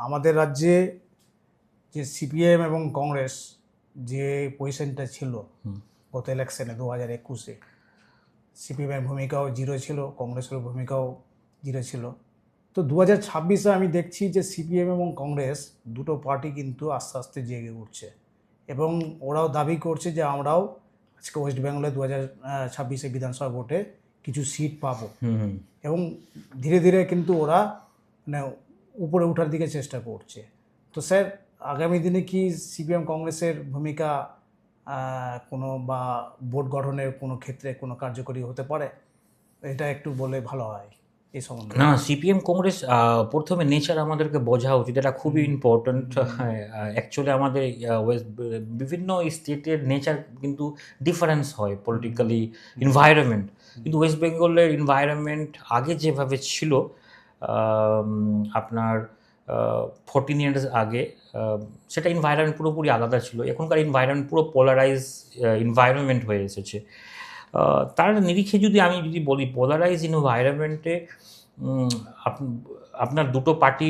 আমাদের রাজ্যে যে সিপিএম এবং কংগ্রেস যে পজিশনটা ছিল গত ইলেকশনে 2021-এ, সিপিএমের ভূমিকাও জিরো ছিল, কংগ্রেসের ভূমিকাও জিরো ছিল। তো 2026-এ আমি দেখছি যে সিপিএম এবং কংগ্রেস দুটো পার্টি কিন্তু আস্তে আস্তে জেগে উঠছে এবং ওরাও দাবি করছে যে আমরাও আজকে ওয়েস্ট বেঙ্গলে 2026-এ বিধানসভা ভোটে কিছু সিট পাবো এবং ধীরে ধীরে কিন্তু ওরা মানে উপরে ওঠার দিকে চেষ্টা করছে। তো স্যার, আগামী দিনে কি সিপিএম কংগ্রেসের ভূমিকা কোনো বা বোর্ড গঠনের কোনো ক্ষেত্রে কোনো কার্যকরী হতে পারে? এটা একটু বলে ভালো হয় এই সম্বন্ধে। না, সিপিএম কংগ্রেস প্রথমে নেচার আমাদেরকে বোঝা উচিত, এটা খুবই ইম্পর্ট্যান্ট। অ্যাকচুয়ালি আমাদের বিভিন্ন স্টেটের নেচার কিন্তু ডিফারেন্স হয়, পলিটিক্যালি এনভায়রনমেন্ট। কিন্তু ওয়েস্ট বেঙ্গলের এনভায়রনমেন্ট আগে যেভাবে ছিল, আপনার 14 ইয়ার্স আগে, সেটা এনভায়রনমেন্ট পুরোপুরি আলাদা ছিল। এখনকার এনভায়রনমেন্ট পুরো পোলারাইজ এনভায়রনমেন্ট হয়ে এসেছে। তার নিরিখে আমি যদি বলি, পোলারাইজ এনভায়রনমেন্টে আপনার দুটো পার্টি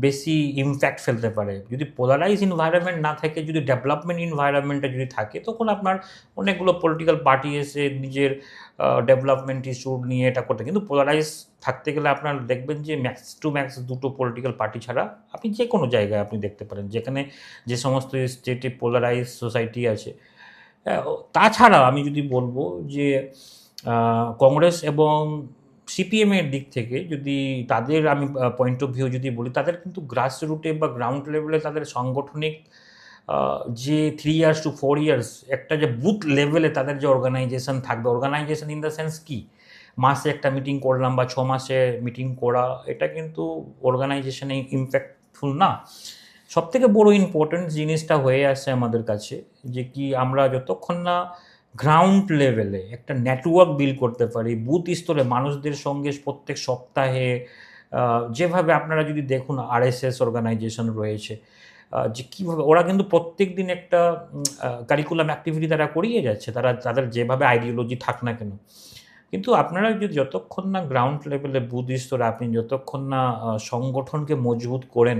বেশি ইমপ্যাক্ট ফেলতে পারে। যদি পোলারাইজ এনভায়রনমেন্ট না থাকে, যদি ডেভেলপমেন্ট এনভায়রনমেন্টটা যদি থাকে, তখন আপনার অনেকগুলো পলিটিক্যাল পার্টি এসে নিজের ডেভেলপমেন্ট ইস্যু নিয়ে এটা করতে। কিন্তু পোলারাইজ থাকতে গেলে আপনার দেখবেন যে ম্যাক্স টু ম্যাক্স দুটো পলিটিক্যাল পার্টি ছাড়া আপনি যে কোনো জায়গায় আপনি দেখতে পারেন, যেখানে যে সমস্ত স্টেটে পোলারাইজ সোসাইটি আছে। তাছাড়া আমি যদি বলবো যে কংগ্রেস এবং সিপিএমের দিক থেকে যদি তাদের আমি পয়েন্ট অফ ভিউ যদি বলি, তাদের কিন্তু গ্রাসরুটে বা গ্রাউন্ড লেভেলে তাদের সাংগঠনিক যে 3 ইয়ার্স টু 4 ইয়ার্স একটা যে বুথ লেভেলে তাদের যে অর্গানাইজেশন থাকবে, অর্গানাইজেশন ইন দ্য সেন্স কি, মাসে একটা মিটিং করলাম বা 6 মাসে মিটিং করা, এটা কিন্তু অর্গানাইজেশনে ইম্প্যাক্টফুল না। সবথেকে বড় ইম্পর্ট্যান্ট জিনিসটা হয়ে আসছে আমাদের কাছে যে কি, আমরা যতক্ষণ না গ্রাউন্ড লেভেলে একটা নেটওয়ার্ক বিল্ড করতে পারি, বুথ স্তরে মানুষদের সঙ্গে প্রত্যেক সপ্তাহে, যেভাবে আপনারা যদি দেখুন আরএসএস অর্গানাইজেশন রয়েছে, যে কীভাবে ওরা কিন্তু প্রত্যেক দিন একটা কারিকুলাম অ্যাক্টিভিটি তারা করিয়ে যাচ্ছে, তাদের যেভাবে আইডিওলজি থাক না কেন। কিন্তু আপনারা যদি যতক্ষণ না গ্রাউন্ড লেভেলে বুথ স্তরে আপনি যতক্ষণ না সংগঠনকে মজবুত করেন,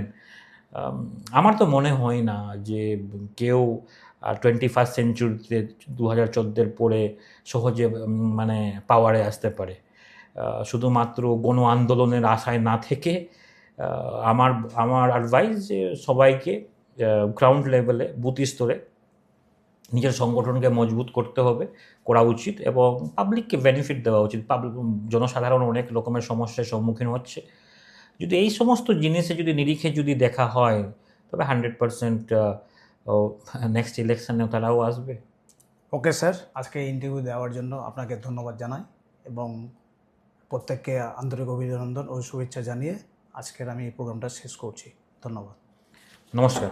আমার তো মনে হয় না যে কেউ 21st সেঞ্চুরিতে 2014-এর পরে সহজে মানে পাওয়ারে আসতে পারে। শুধুমাত্র গণ আন্দোলনের আশায় না থেকে আমার অ্যাডভাইস যে সবাইকে গ্রাউন্ড লেভেলে বুথ স্তরে নিজের সংগঠনকে মজবুত করতে হবে, করা উচিত, এবং পাবলিককে বেনিফিট দেওয়া উচিত। জনসাধারণ অনেক রকমের সমস্যার সম্মুখীন হচ্ছে। যদি এই সমস্ত জিনিসে যদি নিরিখে যদি দেখা হয়, তবে 100% নেক্সট ইলেকশনেও তারাও আসবে। ওকে স্যার, আজকে ইন্টারভিউ দেওয়ার জন্য আপনাকে ধন্যবাদ জানাই এবং প্রত্যেককে আন্তরিক অভিনন্দন ও শুভেচ্ছা জানিয়ে আজকের আমি এই প্রোগ্রামটা শেষ করছি। ধন্যবাদ। নমস্কার।